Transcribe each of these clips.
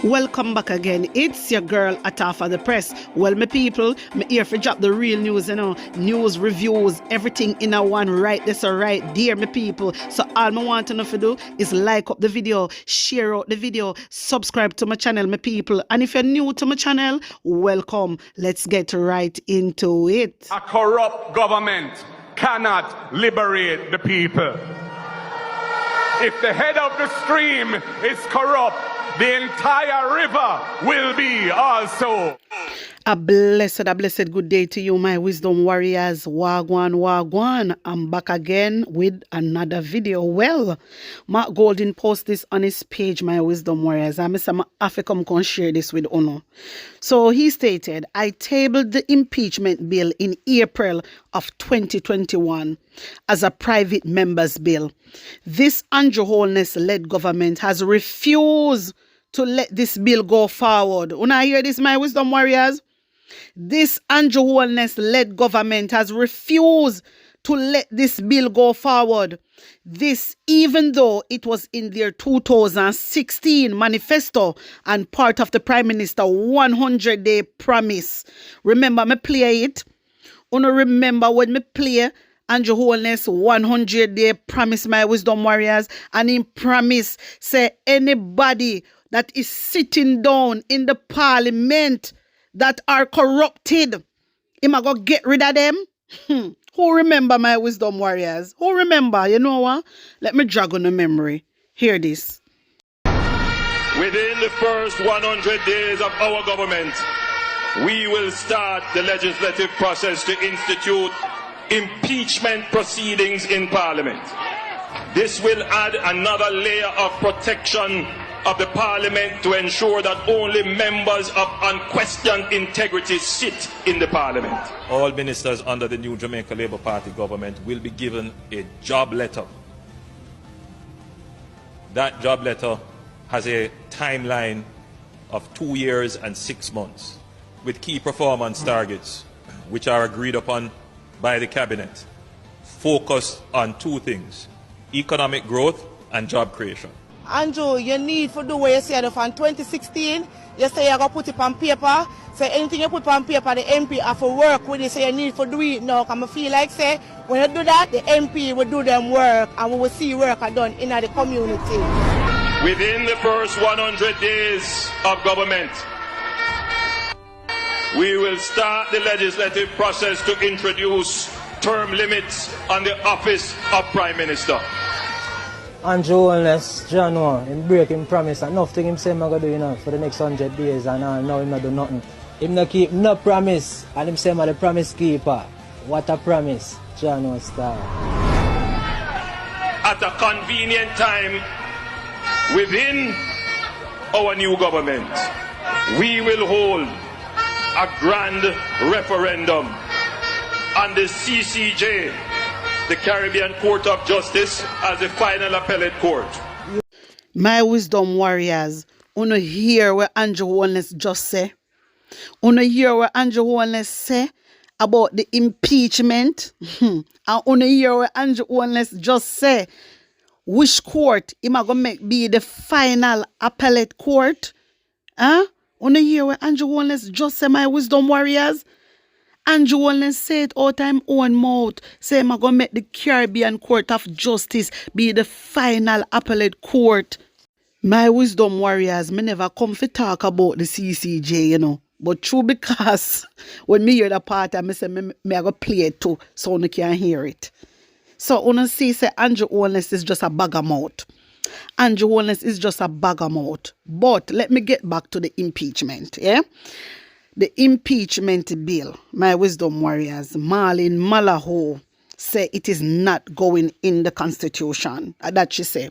Welcome back again. It's your girl Atafa the Press. Well, my people, me here for drop the real news, news, reviews, everything in a one right this or right there, my people. So all me want to know to do is like up the video, share out the video, subscribe to my channel, my people. And if you're new to my channel, welcome. Let's get right into it. A corrupt government cannot liberate the people. If the head of the stream is corrupt, the entire river will be also. A blessed good day to you, my wisdom warriors. Wagwan. I'm back again with another video. Well, Mark Golden post this on his page, my wisdom warriors. I have to come share this with Uno. So he stated, I tabled the impeachment bill in April of 2021 as a private member's bill. This Andrew Holness-led government has refused to let this bill go forward. Una hear this, my wisdom warriors? This Andrew Holness-led government has refused to let this bill go forward. This, even though it was in their 2016 manifesto and part of the Prime Minister 100-day promise. Remember me play it? Una remember when me play Andrew Holness 100-day promise, my wisdom warriors? And in promise, say anybody that is sitting down in the parliament that are corrupted, him a go get rid of them. Who remember, my wisdom warriors? Who remember? You know what? Let me drag on the memory. Hear this. Within the first 100 days of our government, we will start the legislative process to institute impeachment proceedings in Parliament. This will add another layer of protection of the Parliament to ensure that only members of unquestioned integrity sit in the Parliament. All ministers under the new Jamaica Labour Party government will be given a job letter. That job letter has a timeline of 2 years and 6 months with key performance targets which are agreed upon by the Cabinet, focused on two things: economic growth and job creation. Andrew, you need to do what you said from 2016. You say you're going to put it on paper. Say anything you put on paper, the MP have to work with it. So you need to do it now. I feel like, say, when you do that, the MP will do them work and we will see work done in the community. Within the first 100 days of government, we will start the legislative process to introduce term limits on the office of Prime Minister. Andrew Holness, John, him break him promise and nothing him say I'm going to do for the next 100 days and now him not do nothing. Him not keep no promise and him say I'm the promise keeper. What a promise, John style. At a convenient time within our new government, we will hold a grand referendum on the CCJ, the Caribbean Court of Justice, as the final appellate court. My wisdom warriors, wanna hear what Andrew Holness just say? Wanna hear what Andrew Holness say about the impeachment? And wanna hear what Andrew Holness just say? Which court him a gonna make be the final appellate court? Wanna hear what Andrew Holness just say, my wisdom warriors? Andrew Holness said out time own mouth, say I'm going to make the Caribbean Court of Justice be the final appellate court. My wisdom warriors, me never come to talk about the CCJ, But true, because when me hear the part, I say me I go play it too, so you can hear it. So you see, say Andrew Holness is just a bagamout. Andrew Holness is just a bagamout. But let me get back to the impeachment, yeah? The impeachment bill, my wisdom warriors, Marlene Malaho say it is not going in the Constitution. That she say.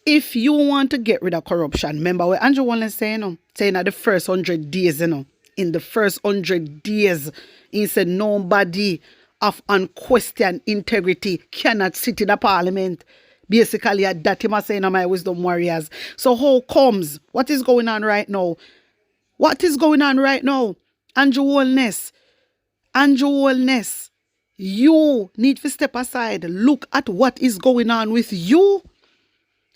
If you want to get rid of corruption, remember what Andrew Holness saying, saying that the first 100 days, in the first 100 days, he said nobody of unquestioned integrity cannot sit in the parliament. Basically, that him saying, my wisdom warriors. So how comes? What is going on right now? What is going on right now? Andrew Holness, you need to step aside. Look at what is going on with you.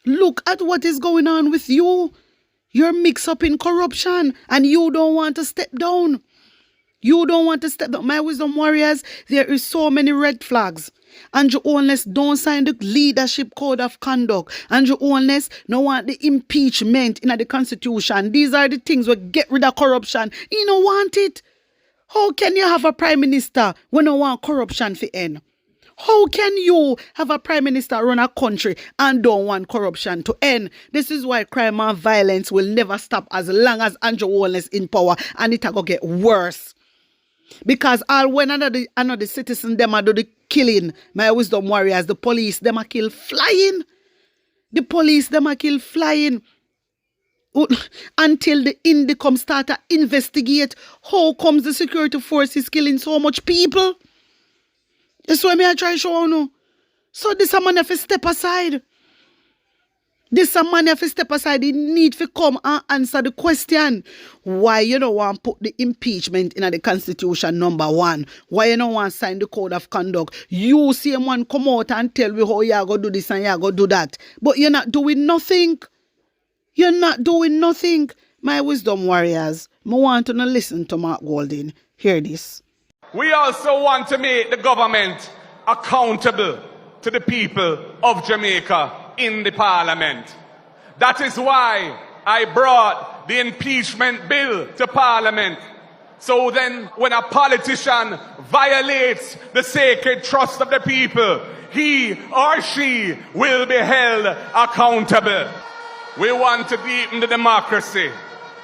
Look at what is going on with you. You're mixed up in corruption and you don't want to step down. You don't want to step down. My wisdom warriors, there is so many red flags. Andrew Holness don't sign the leadership code of conduct. Andrew Holness don't want the impeachment in the constitution. These are the things that get rid of corruption. You don't want it. How can you have a prime minister when you want corruption to end? How can you have a prime minister run a country and don't want corruption to end? This is why crime and violence will never stop as long as Andrew Holness in power, and it will get worse. Because all when another citizen them are do the killing, my wisdom warriors, the police them are kill flying. The police them are kill flying. Until the Indicom start to investigate how comes the security forces killing so much people. That's why I try to show you. So this a man have to step aside. This a man have to step aside. He need to come and answer the question. Why you don't want to put the impeachment in the constitution, number one? Why you don't want to sign the code of conduct? You see a man come out and tell me how you are going to do this and you are going to do that. But you're not doing nothing. You're not doing nothing. My wisdom warriors, I want to listen to Mark Golding. Hear this. We also want to make the government accountable to the people of Jamaica in the parliament. That is why I brought the impeachment bill to parliament. So then when a politician violates the sacred trust of the people, he or she will be held accountable. We want to deepen the democracy.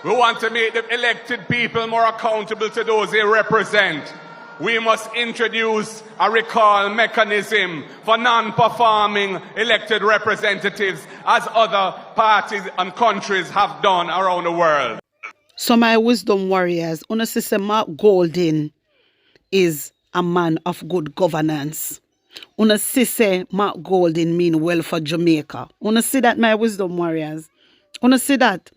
We want to make the elected people more accountable to those they represent. We must introduce a recall mechanism for non-performing elected representatives, as other parties and countries have done around the world. So my wisdom warriors, una say Mark Golding is a man of good governance. Una say Mark Golding mean well for Jamaica. Una see that, my wisdom warriors. Una see that.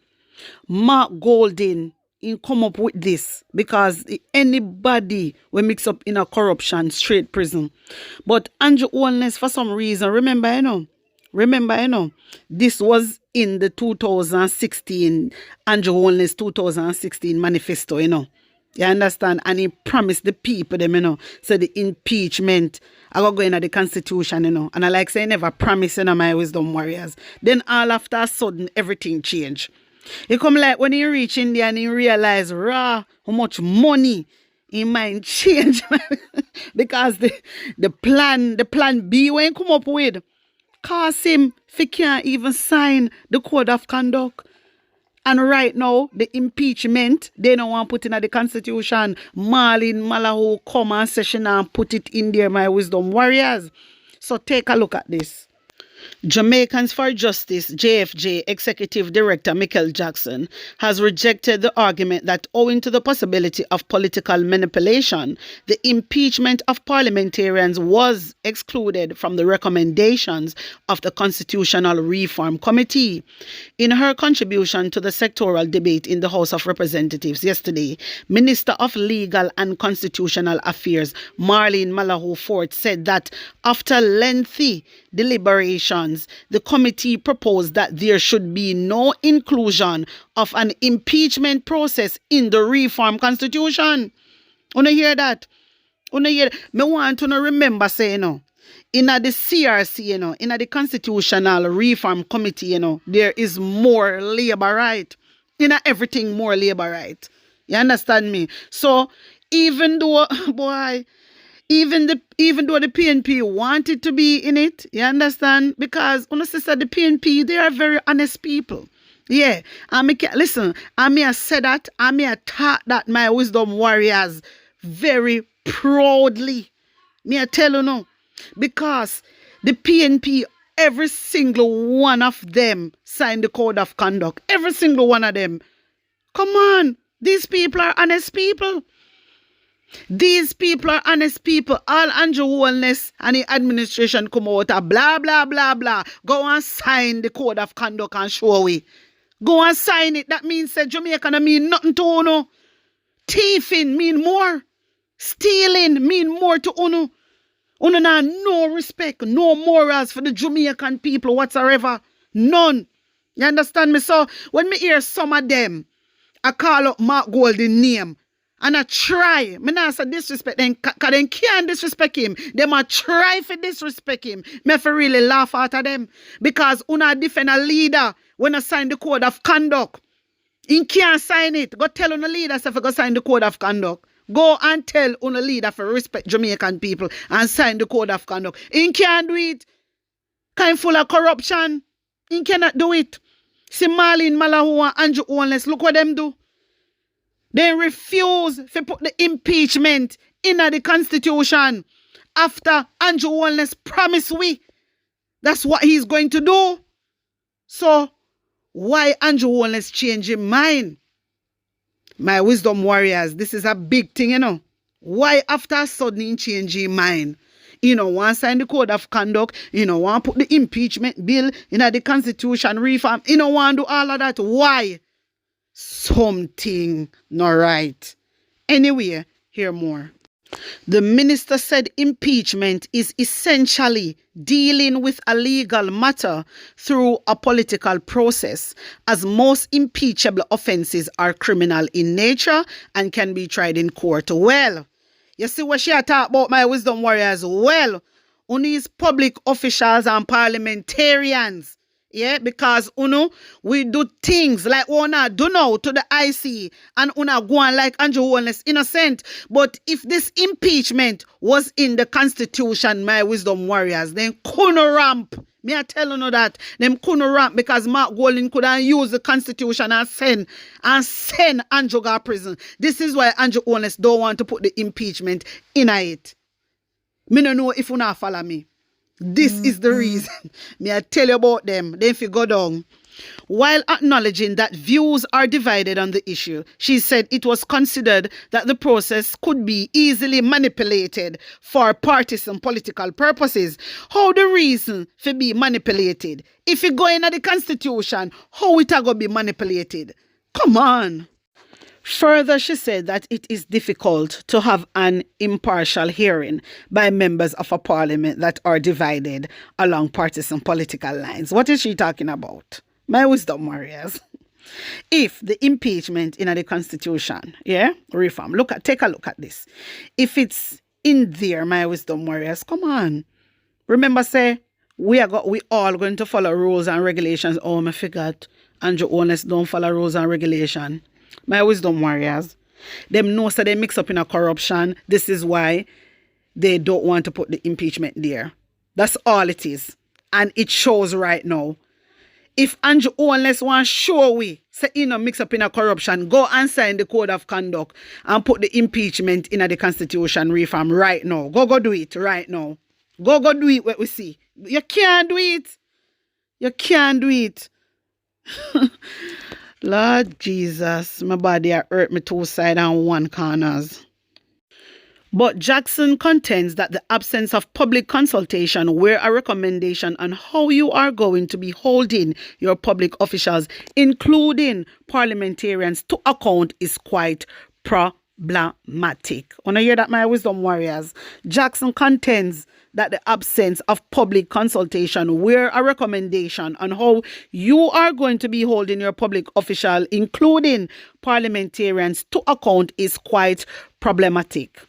Mark Golding in come up with this because anybody will mix up in a corruption straight prison. But Andrew Holness, for some reason, remember, this was in the 2016 Andrew Holness 2016 manifesto, You understand? And he promised the people them, so the impeachment I go into the constitution, And I like say never promise, my wisdom warriors. Then all after a sudden everything changed. It come like when he reach India and he realize how much money in mind change. Because the plan B when he come up with cause him if he can't even sign the code of conduct. And right now, the impeachment, they don't want to put in the constitution. Marlene Malaho come and session and put it in there, my wisdom warriors. So take a look at this. Jamaicans for Justice, JFJ Executive Director Michael Jackson has rejected the argument that owing to the possibility of political manipulation, the impeachment of parliamentarians was excluded from the recommendations of the Constitutional Reform Committee. In her contribution to the sectoral debate in the House of Representatives yesterday, Minister of Legal and Constitutional Affairs Marlene Malaho Fort said that after lengthy deliberations, the committee proposed that there should be no inclusion of an impeachment process in the reform constitution. Wanna hear that? Me want to remember say, in the CRC, in the Constitutional Reform Committee, there is more labor right. Everything more labor right. You understand me? So even though, even though the PNP wanted to be in it, you understand? Because the PNP, they are very honest people. Yeah. Listen, I may have said that, I may have taught that my wisdom warriors very proudly. Me I tell you no. Because the PNP, every single one of them signed the code of conduct. Every single one of them. Come on. These people are honest people. These people are honest people. All Andrew Holness and the administration come out and blah, blah, blah, blah. Go and sign the code of conduct and show we. Go and sign it. That means that Jamaica don't mean nothing to Uno. Thieving mean more. Stealing mean more to Uno. Uno no respect, no morals for the Jamaican people whatsoever. None. You understand me? So when me hear some of them, I call up Mark Golden name. And I try. Me not say disrespect them, cause they can't disrespect him. Them a try for disrespect him. Me have to really laugh out of them. Because una defend a leader when I sign the code of conduct. He can't sign it. Go tell una leader if go sign the code of conduct. Go and tell una leader for respect Jamaican people and sign the code of conduct. He can't do it. Kind full of corruption. He cannot do it. See Marlene Malahou and Andrew Holness, look what them do. They refuse to put the impeachment in the constitution after Andrew Holness promised we. That's what he's going to do. So, why Andrew Holness change his mind? My wisdom warriors, this is a big thing, you know. Why after suddenly change his mind? You know, want to sign the code of conduct, you know, want to put the impeachment bill in the constitution reform, you know, want to do all of that. Why? Something not right. Anyway, hear more. The minister said impeachment is essentially dealing with a legal matter through a political process, as most impeachable offences are criminal in nature and can be tried in court. Well, you see what she talk about, my wisdom warriors? Well, only is public officials and parliamentarians. Yeah, because we do things like una do now to the IC and una go on like Andrew Holness innocent. But if this impeachment was in the constitution, my wisdom warriors, then couldn't ramp. Me I tell you that them couldn't ramp because Mark Golden could have used the constitution and send Andrew to prison. This is why Andrew Holness don't want to put the impeachment in it. Me no know if you not follow me. This is the reason. May I tell you about them. Then if you go down. While acknowledging that views are divided on the issue, she said it was considered that the process could be easily manipulated for partisan political purposes. How the reason for be manipulated? If you go into the constitution, how it going to be manipulated? Come on. Further, she said that it is difficult to have an impartial hearing by members of a parliament that are divided along partisan political lines. What is she talking about? My wisdom warriors. If the impeachment in the constitution, reform, take a look at this. If it's in there, my wisdom warriors, come on. Remember, say, we all going to follow rules and regulations. Oh, I forgot. Andrew Holness don't follow rules and regulations. My wisdom warriors, them know so they mix up in a corruption. This is why they don't want to put the impeachment there. That's all it is. And it shows right now. If Andrew Holness want show we, say mix up in a corruption, go and sign the code of conduct and put the impeachment in the constitution reform right now. Go do it right now. Go do it what we see. You can't do it. You can't do it. Lord Jesus, my body hurt me two sides and one corners. But Jackson contends that the absence of public consultation were a recommendation on how you are going to be holding your public officials, including parliamentarians, to account is quite problematic. Wanna hear that, my wisdom warriors? Jackson contends that the absence of public consultation were a recommendation on how you are going to be holding your public official, including parliamentarians, to account is quite problematic.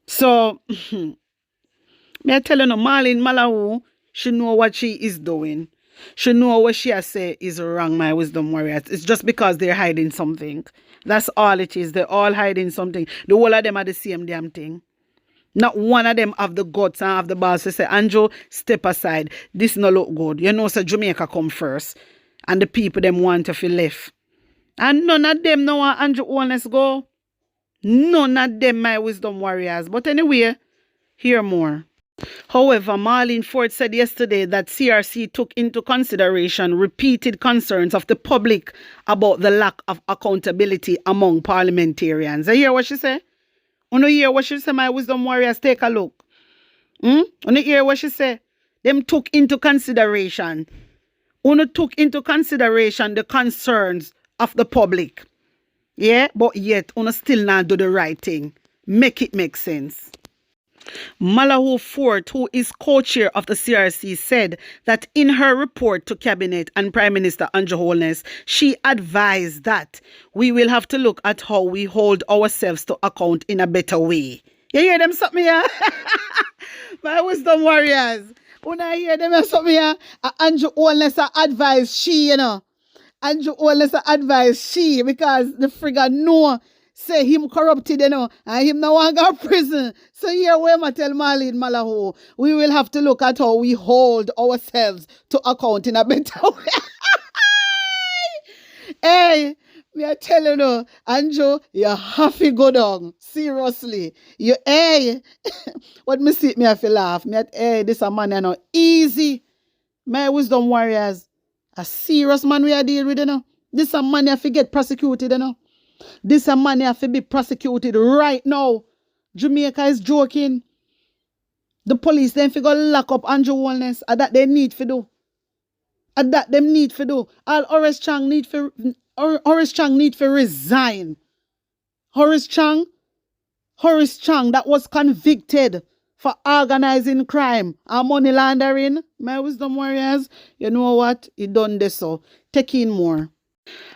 So, may I tell you, Marlene Malahou, she know what she is doing. She know what she has said is wrong, my wisdom warriors. It's just because they're hiding something. That's all it is. They're all hiding something. The whole of them are the same damn thing. Not one of them have the guts and have the balls to say, Andrew, step aside. This no look good. You know, so Jamaica come first. And the people them want to feel left. And none of them know where Andrew Holness go. None of them, my wisdom warriors. But anyway, hear more. However, Marlene Ford said yesterday that CRC took into consideration repeated concerns of the public about the lack of accountability among parliamentarians. You hear what she said? You hear what she said, my wisdom warriors? Take a look. You hear what she said? Them took into consideration. Took into consideration the concerns of the public. Yeah, but yet still not do the right thing. Make it make sense. Malahoo Fort, who is co-chair of the CRC, said that in her report to Cabinet and Prime Minister Andrew Holness, she advised that we will have to look at how we hold ourselves to account in a better way. You hear them something here? My wisdom warriors. When I hear them something here, Andrew Holness advised she, Andrew Holness advised she because the frigga know say him corrupted, and him no want to go to prison. So here we I tell Marlene Malahoo, we will have to look at how we hold ourselves to account in a better way. Hey, me I tell you no, Andrew, you have to go down. Seriously. Hey, what me see me have to laugh. Hey, this a man, easy. My wisdom warriors, a serious man we are dealing with, This a man have to get prosecuted, This a man have to be prosecuted right now. Jamaica is joking. The police then figure lock up Andrew Holness. That they need to do. That them need to do. All Horace Chang need to resign. Horace Chang that was convicted for organizing crime and money laundering. My wisdom warriors, you know what? He done this so. Take in more.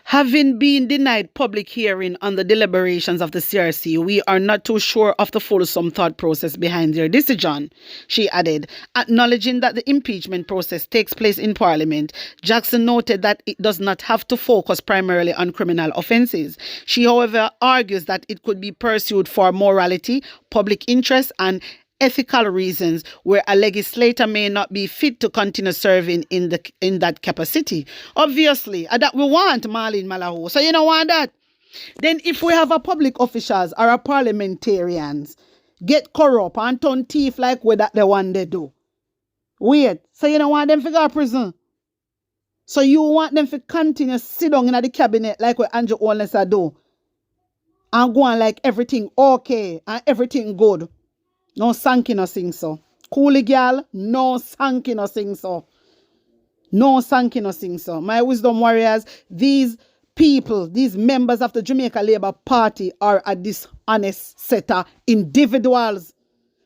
Having been denied public hearing on the deliberations of the CRC, we are not too sure of the fulsome thought process behind their decision, she added. Acknowledging that the impeachment process takes place in Parliament, Jackson noted that it does not have to focus primarily on criminal offences. She, however, argues that it could be pursued for morality, public interest, and ethical reasons where a legislator may not be fit to continue serving in that capacity. Obviously, that we want Marlene Malahoo. So you don't want that. Then if we have a public officials or a parliamentarians get corrupt and turn thief like what that the one they do. Wait, so you don't want them to go to prison? So you want them to continue sit down in the cabinet like what Andrew Holness do and go on like everything okay and everything good? No sanky no sing so. Coolie girl, no sanky no sing so. No sanky no sing so. My wisdom warriors, these people, these members of the Jamaica Labour Party are a dishonest set of individuals.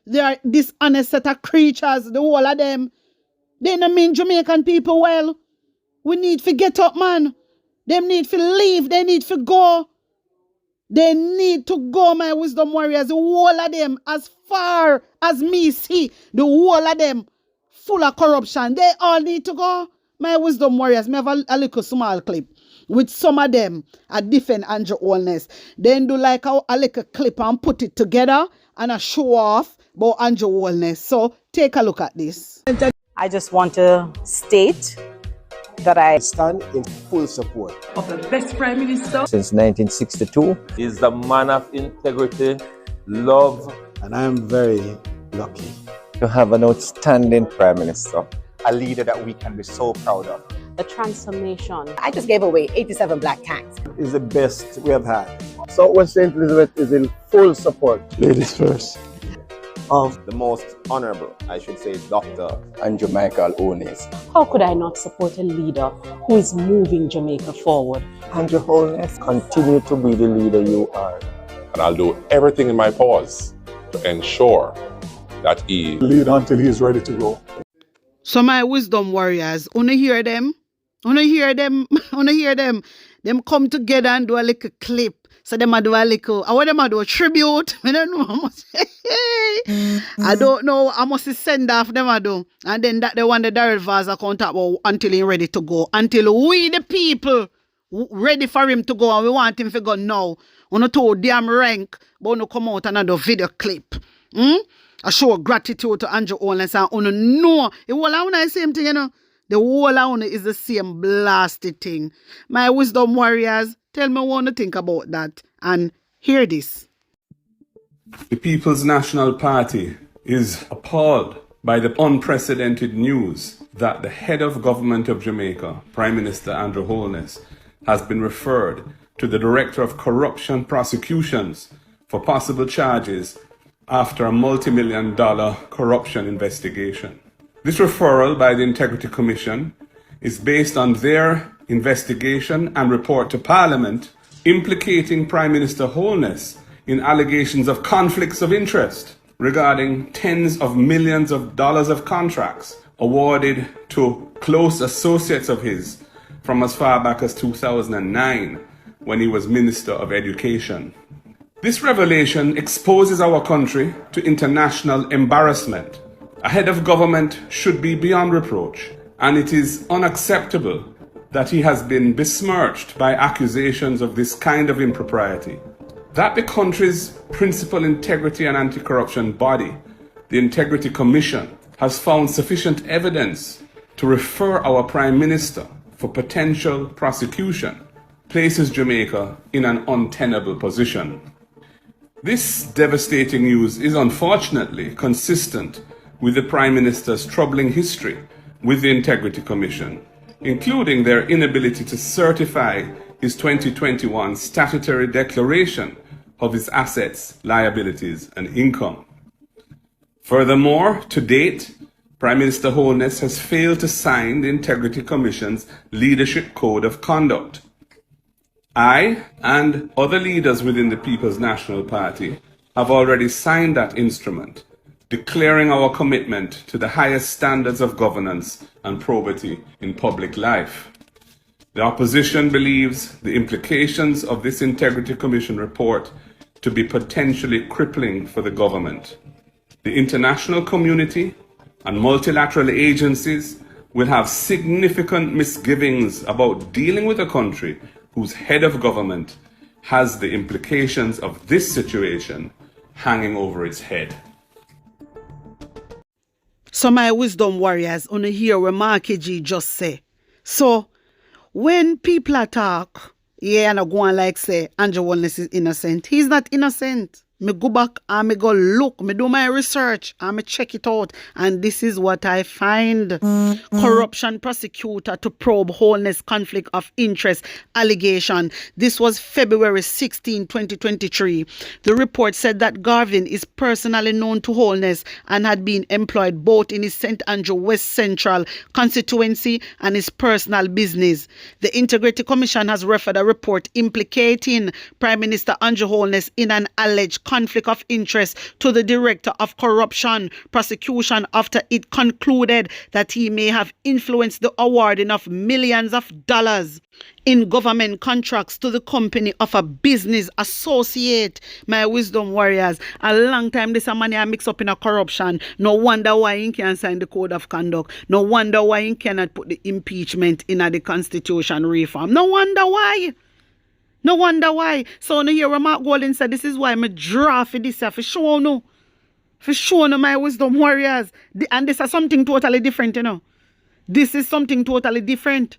They are dishonest set of creatures, the whole of them. They don't mean Jamaican people well. We need to get up, man. Them need to leave. They need to go. They need to go, my wisdom warriors. The whole of them, as far as me see, the whole of them full of corruption. They all need to go. My wisdom warriors, me have a little small clip with some of them a defend Andrew Holness. Then do like a little clip and put it together and a show off about Andrew Holness. So take a look at this. I just want to state that I stand in full support of the best Prime Minister since 1962. Is the man of integrity, love, And I am very lucky to have an outstanding Prime Minister. A leader that we can be so proud of. the transformation. I just gave away 87 black tanks. Is the best we have had. Southwest St. Elizabeth is in full support. Ladies first. Of the most honorable, I should say, Dr. Andrew Michael Holness. How could I not support a leader who is moving Jamaica forward? Andrew Holness, continue to be the leader you are. And I'll do everything in my powers to ensure that he lead until he is ready to go. So my wisdom warriors, wanna hear them? Wanna hear them? Wanna hear them? Them come together and do a little clip. So them a do a little, I want them a do a tribute. I don't know how much. I don't know how much send off them a do. And then that the one the Darrell Vaz account about until he's ready to go. Until we the people ready for him to go and we want him to go now. On a told damn rank, but no come out another video clip. I show gratitude to Andrew Holness and on know it will allow the same thing, you know. The whole alone is the same blasted thing. My wisdom warriors, tell me what you think about that and hear this. The People's National Party is appalled by the unprecedented news that the head of government of Jamaica, Prime Minister Andrew Holness, has been referred to the Director of Corruption Prosecutions for possible charges after a multi-million-dollar corruption investigation. This referral by the Integrity Commission is based on their investigation and report to Parliament implicating Prime Minister Holness in allegations of conflicts of interest regarding tens of millions of dollars of contracts awarded to close associates of his from as far back as 2009 when he was Minister of Education. This revelation exposes our country to international embarrassment. A head of government should be beyond reproach, and it is unacceptable that he has been besmirched by accusations of this kind of impropriety. That the country's principal integrity and anti-corruption body, the Integrity Commission, has found sufficient evidence to refer our Prime Minister for potential prosecution places Jamaica in an untenable position. This devastating news is unfortunately consistent with the Prime Minister's troubling history with the Integrity Commission, including their inability to certify his 2021 statutory declaration of his assets, liabilities, and income. Furthermore, to date, Prime Minister Holness has failed to sign the Integrity Commission's Leadership Code of Conduct. I and other leaders within the People's National Party have already signed that instrument, declaring our commitment to the highest standards of governance and probity in public life. The opposition believes the implications of this Integrity Commission report to be potentially crippling for the government. The international community and multilateral agencies will have significant misgivings about dealing with a country whose head of government has the implications of this situation hanging over its head. So my wisdom warriors, on hear what Marky G just say. So when people attack, yeah, and I go on like say Andrew Wallace is innocent. He's not innocent. Me go back and me go look, me do my research and me check it out. And this is what I find. Corruption prosecutor to probe Holness conflict of interest allegation. This was February 16, 2023. The report said that Garvin is personally known to Holness and had been employed both in his St. Andrew West Central constituency and his personal business. The Integrity Commission has referred a report implicating Prime Minister Andrew Holness in an alleged conflict of interest to the Director of Corruption Prosecution after it concluded that he may have influenced the awarding of millions of dollars in government contracts to the company of a business associate. My wisdom warriors, a long time this money I mix up in a corruption. No wonder why he can't sign the code of conduct. No wonder why he cannot put the impeachment in the constitution reform. No wonder why. No wonder why. So no hear what Mark Golden said, this is why I'm draw for this for show no. For show no my wisdom warriors. And this is something totally different, you know. This is something totally different.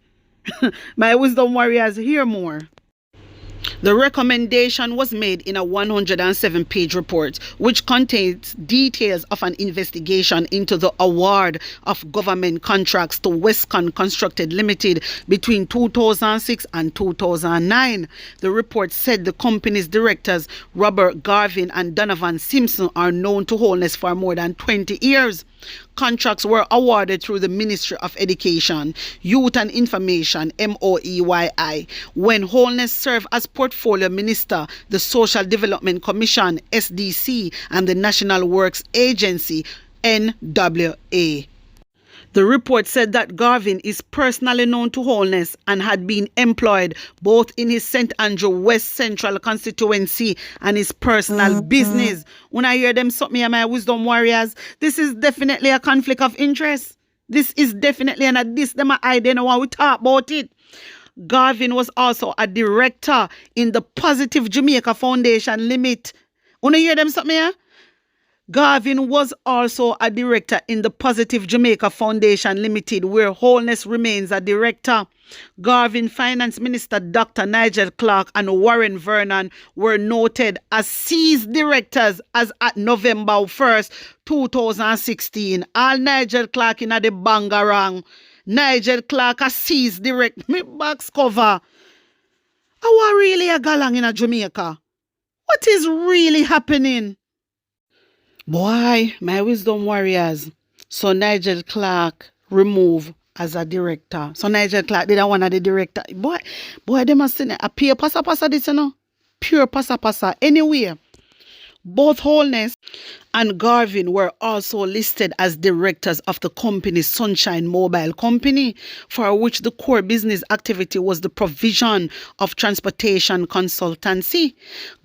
My wisdom warriors, hear more. The recommendation was made in a 107-page report, which contains details of an investigation into the award of government contracts to Westcon Constructed Limited between 2006 and 2009. The report said the company's directors, Robert Garvin and Donovan Simpson, are known to Holness for more than 20 years. Contracts were awarded through the Ministry of Education, Youth and Information, MOEYI, when Holness served as Portfolio Minister, the Social Development Commission, SDC, and the National Works Agency, NWA. The report said that Garvin is personally known to Holness and had been employed both in his St. Andrew West Central constituency and his personal business. When I hear them something, my wisdom warriors, this is definitely a conflict of interest. This is definitely, and this them I don't want we talk about it. Garvin was also a director in the Positive Jamaica Foundation Limit. When I hear them something, yeah? Garvin was also a director in the Positive Jamaica Foundation Limited, where Holness remains a director. Garvin Finance Minister Dr. Nigel Clark and Warren Vernon were noted as seized directors as at November 1st, 2016. All Nigel Clark in the Bangarang. Nigel Clark a seized direct me box cover. How really a galang in a Jamaica? What is really happening? Boy, my wisdom warriors. So Nigel Clark removed as a director. So Nigel Clark didn't want the director. Boy, they must say a pure passa this, you know. Pure passa. Anyway, Both Holness and Garvin were also listed as directors of the company Sunshine Mobile Company, for which the core business activity was the provision of transportation consultancy.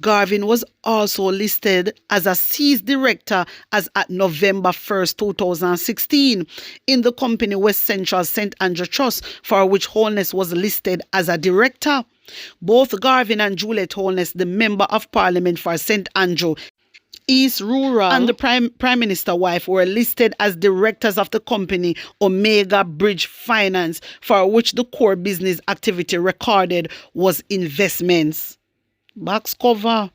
Garvin was also listed as a ceased director as at November 1st, 2016 in the company West Central St. Andrew Trust, for which Holness was listed as a director. Both Garvin and Juliet Holness, the Member of Parliament for St. Andrew East Rural, and the Prime Minister wife were listed as directors of the company Omega Bridge Finance, for which the core business activity recorded was investments. Box cover.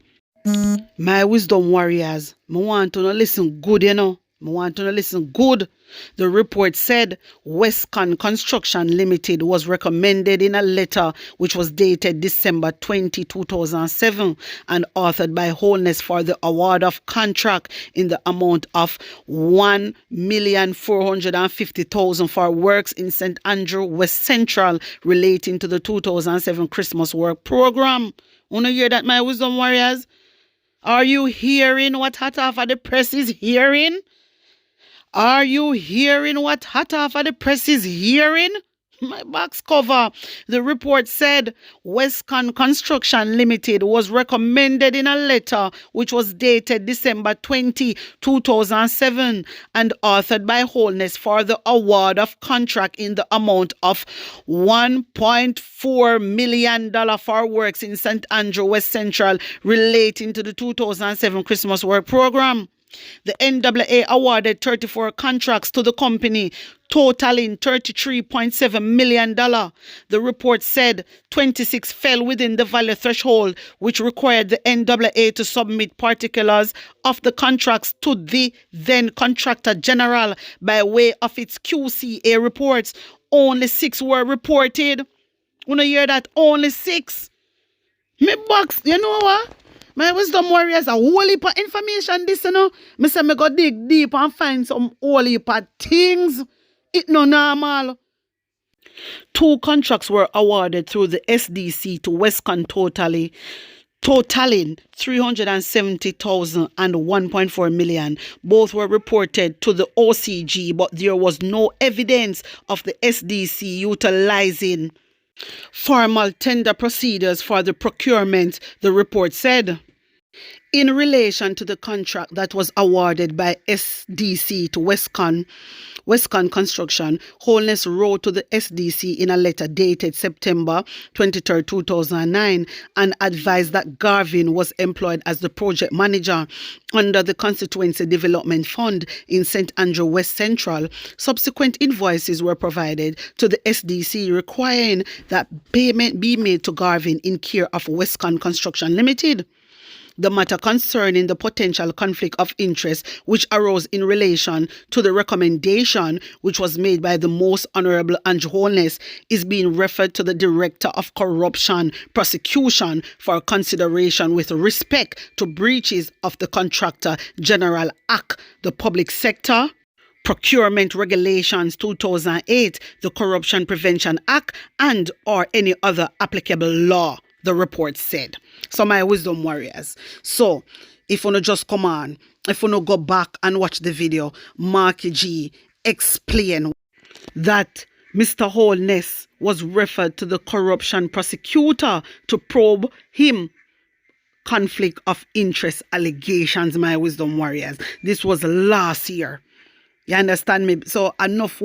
My wisdom warriors, I want to listen good, I want to listen good. The report said Westcon Construction Limited was recommended in a letter which was dated December 20, 2007 and authored by Holness for the award of contract in the amount of $1,450,000 for works in St. Andrew, West Central relating to the 2007 Christmas work program. Wanna hear that, my wisdom warriors? Are you hearing what hot off of the press is hearing? Are you hearing what hot off of the press is hearing? My box cover. The report said Westcon Construction Limited was recommended in a letter which was dated December 20, 2007 and authored by Holness for the award of contract in the amount of $1.4 million for works in St. Andrew, West Central relating to the 2007 Christmas work program. The NAA awarded 34 contracts to the company, totaling $33.7 million. The report said 26 fell within the value threshold, which required the NAA to submit particulars of the contracts to the then Contractor General by way of its QCA reports. Only 6 were reported. Wanna hear that? Only 6. Me box, you know what? My wisdom warriors, a whole heap of information this, Me say me go dig deep and find some whole heap of things. It no normal. 2 contracts were awarded through the SDC to Westcon totaling $370,000 and $1.4 million. Both were reported to the OCG, but there was no evidence of the SDC utilizing formal tender procedures for the procurement, the report said. In relation to the contract that was awarded by SDC to Westcon Construction, Holness wrote to the SDC in a letter dated September 23, 2009 and advised that Garvin was employed as the project manager under the Constituency Development Fund in St. Andrew, West Central. Subsequent invoices were provided to the SDC requiring that payment be made to Garvin in care of Westcon Construction Limited. The matter concerning the potential conflict of interest which arose in relation to the recommendation which was made by the Most Honorable Andrew Holness is being referred to the Director of Corruption Prosecution for consideration with respect to breaches of the Contractor General Act, the Public Sector Procurement Regulations 2008, the Corruption Prevention Act, and or any other applicable law, the report said. So my wisdom warriors, so if you just come on, if you go back and watch the video, Marky G explain that Mr. Holness was referred to the corruption prosecutor to probe him conflict of interest allegations, my wisdom warriors. This was last year. You understand me? So enough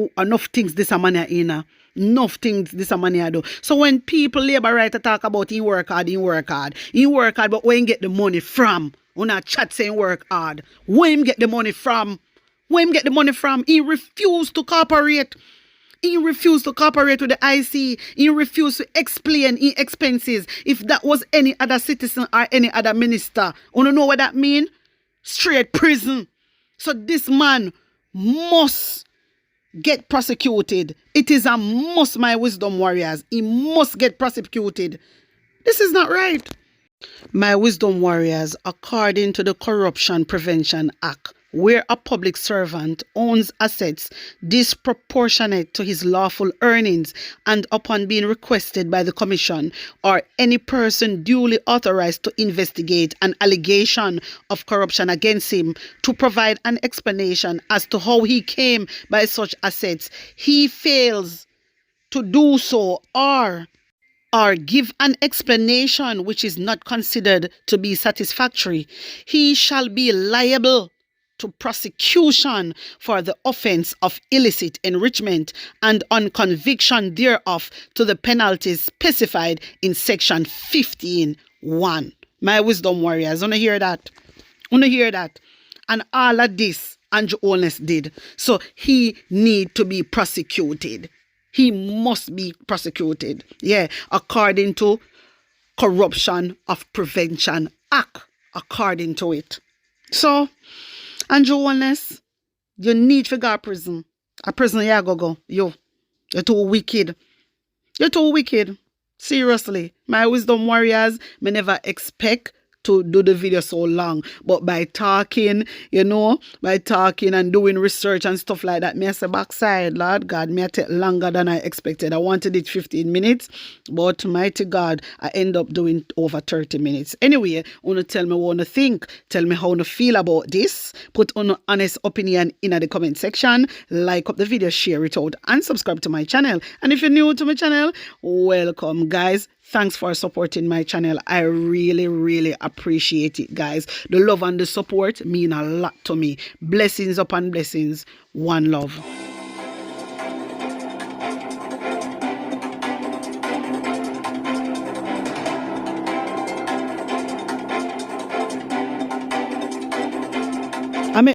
things this a man in. Enough things this a man do. So when people labor right to talk about he work hard, but where he get the money from? On a chat saying work hard. Where him get the money from? He refused to cooperate. He refused to cooperate with the IC. He refused to explain his expenses. If that was any other citizen or any other minister, you know what that mean? Straight prison. So this man must get prosecuted. It is a must, my wisdom warriors. He must get prosecuted. This is not right. My wisdom warriors, according to the Corruption Prevention Act, where a public servant owns assets disproportionate to his lawful earnings and upon being requested by the Commission or any person duly authorized to investigate an allegation of corruption against him to provide an explanation as to how he came by such assets, he fails to do so or give an explanation which is not considered to be satisfactory, he shall be liable to prosecution for the offense of illicit enrichment and on conviction thereof to the penalties specified in section 15(1). My wisdom warriors, wanna hear that? Wanna hear that? And all of this Andrew Holness did. So he need to be prosecuted. He must be prosecuted. Yeah, according to Corruption of Prevention Act, according to it. So, Andrew Holness, you need to go to prison. A prison you go. You're too wicked. You're too wicked. Seriously. My wisdom warriors, me never expect to do the video so long, but by talking, by talking and doing research and stuff like that, me I say backside, Lord God, me I take longer than I expected. I wanted it 15 minutes, but mighty God, I end up doing over 30 minutes. Anyway, wanna tell me what you think, tell me how you feel about this, put on honest opinion in the comment section, like up the video, share it out, and subscribe to my channel. And if you're new to my channel, welcome guys. Thanks for supporting my channel. I really, really appreciate it, guys. The love and the support mean a lot to me. Blessings upon blessings. One love.